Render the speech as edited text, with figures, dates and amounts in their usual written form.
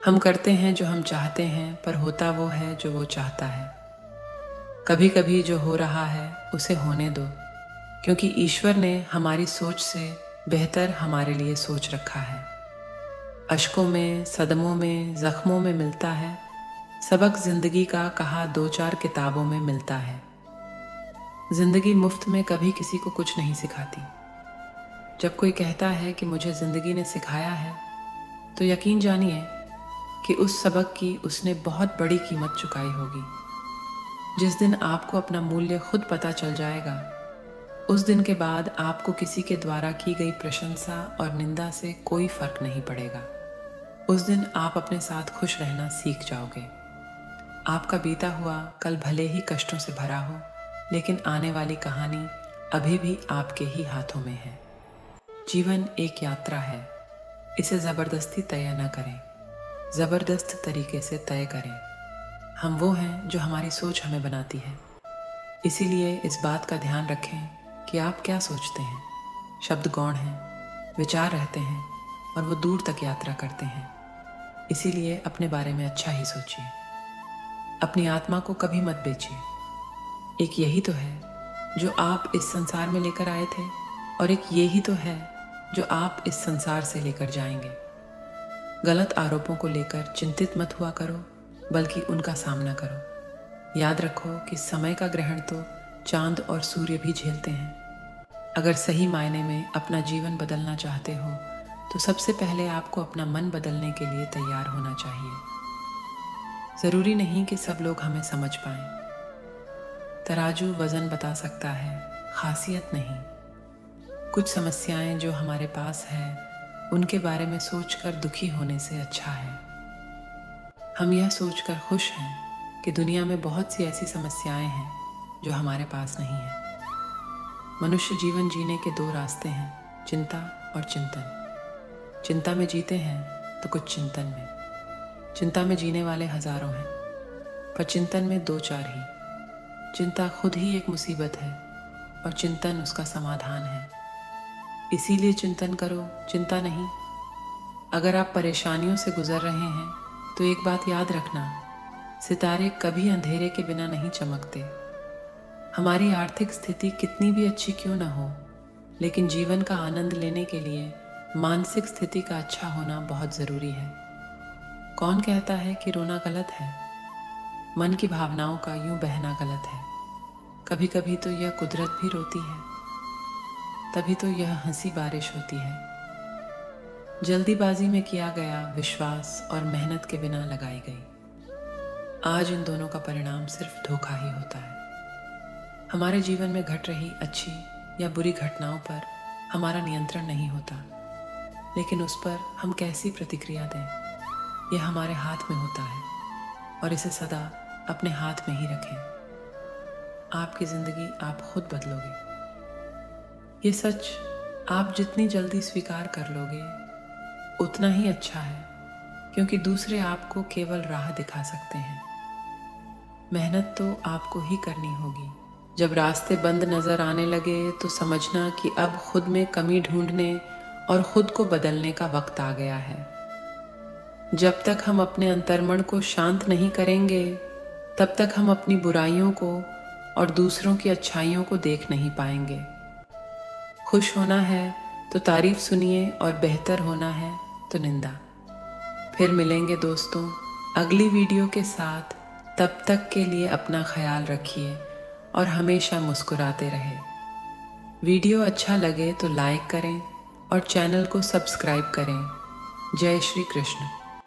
हम करते हैं जो हम चाहते हैं, पर होता वो है जो वो चाहता है। कभी कभी जो हो रहा है उसे होने दो, क्योंकि ईश्वर ने हमारी सोच से बेहतर हमारे लिए सोच रखा है। अश्कों में, सदमों में, जख्मों में मिलता है सबक जिंदगी का, कहा दो चार किताबों में मिलता है। जिंदगी मुफ्त में कभी किसी को कुछ नहीं सिखाती। जब कोई कहता है कि मुझे जिंदगी ने सिखाया है, तो यकीन जानिए कि उस सबक की उसने बहुत बड़ी कीमत चुकाई होगी। जिस दिन आपको अपना मूल्य खुद पता चल जाएगा, उस दिन के बाद आपको किसी के द्वारा की गई प्रशंसा और निंदा से कोई फर्क नहीं पड़ेगा। उस दिन आप अपने साथ खुश रहना सीख जाओगे। आपका बीता हुआ कल भले ही कष्टों से भरा हो, लेकिन आने वाली कहानी अभी भी आपके ही हाथों में है। जीवन एक यात्रा है, इसे ज़बरदस्ती तय न करें, ज़बरदस्त तरीके से तय करें। हम वो हैं जो हमारी सोच हमें बनाती है। इसीलिए इस बात का ध्यान रखें कि आप क्या सोचते हैं। शब्द गौण हैं, विचार रहते हैं और वो दूर तक यात्रा करते हैं। इसीलिए अपने बारे में अच्छा ही सोचिए। अपनी आत्मा को कभी मत बेचिए। एक यही तो है जो आप इस संसार में लेकर आए थे, और एक यही तो है जो आप इस संसार से लेकर जाएंगे। गलत आरोपों को लेकर चिंतित मत हुआ करो, बल्कि उनका सामना करो। याद रखो कि समय का ग्रहण तो चांद और सूर्य भी झेलते हैं। अगर सही मायने में अपना जीवन बदलना चाहते हो, तो सबसे पहले आपको अपना मन बदलने के लिए तैयार होना चाहिए। ज़रूरी नहीं कि सब लोग हमें समझ पाएं। तराजू वज़न बता सकता है, खासियत नहीं। कुछ समस्याएं जो हमारे पास है, उनके बारे में सोचकर दुखी होने से अच्छा है हम यह सोचकर खुश हैं कि दुनिया में बहुत सी ऐसी समस्याएं हैं जो हमारे पास नहीं है। मनुष्य जीवन जीने के दो रास्ते हैं, चिंता और चिंतन। चिंता में जीते हैं तो कुछ चिंतन में। चिंता में जीने वाले हजारों हैं, पर चिंतन में दो चार ही। चिंता खुद ही एक मुसीबत है और चिंतन उसका समाधान है। इसीलिए चिंतन करो, चिंता नहीं। अगर आप परेशानियों से गुजर रहे हैं, तो एक बात याद रखना, सितारे कभी अंधेरे के बिना नहीं चमकते। हमारी आर्थिक स्थिति कितनी भी अच्छी क्यों न हो, लेकिन जीवन का आनंद लेने के लिए मानसिक स्थिति का अच्छा होना बहुत ज़रूरी है। कौन कहता है कि रोना गलत है? मन की भावनाओं का यूं बहना गलत है। कभी कभी तो यह कुदरत भी रोती है, तभी तो यह हंसी बारिश होती है। जल्दीबाजी में किया गया विश्वास और मेहनत के बिना लगाई गई, आज इन दोनों का परिणाम सिर्फ धोखा ही होता है। हमारे जीवन में घट रही अच्छी या बुरी घटनाओं पर हमारा नियंत्रण नहीं होता, लेकिन उस पर हम कैसी प्रतिक्रिया दें, यह हमारे हाथ में होता है, और इसे सदा अपने हाथ में ही रखें। आपकी ज़िंदगी आप खुद बदलोगे। ये सच आप जितनी जल्दी स्वीकार कर लोगे, उतना ही अच्छा है, क्योंकि दूसरे आपको केवल राह दिखा सकते हैं। मेहनत तो आपको ही करनी होगी। जब रास्ते बंद नजर आने लगे, तो समझना कि अब खुद में कमी ढूंढने और खुद को बदलने का वक्त आ गया है। जब तक हम अपने अंतर्मन को शांत नहीं करेंगे, तब तक हम अपनी बुराइयों को और दूसरों की अच्छाइयों को देख नहीं पाएंगे। खुश होना है तो तारीफ सुनिए, और बेहतर होना है तो निंदा। फिर मिलेंगे दोस्तों अगली वीडियो के साथ। तब तक के लिए अपना ख्याल रखिए और हमेशा मुस्कुराते रहे। वीडियो अच्छा लगे तो लाइक करें और चैनल को सब्सक्राइब करें। जय श्री कृष्ण।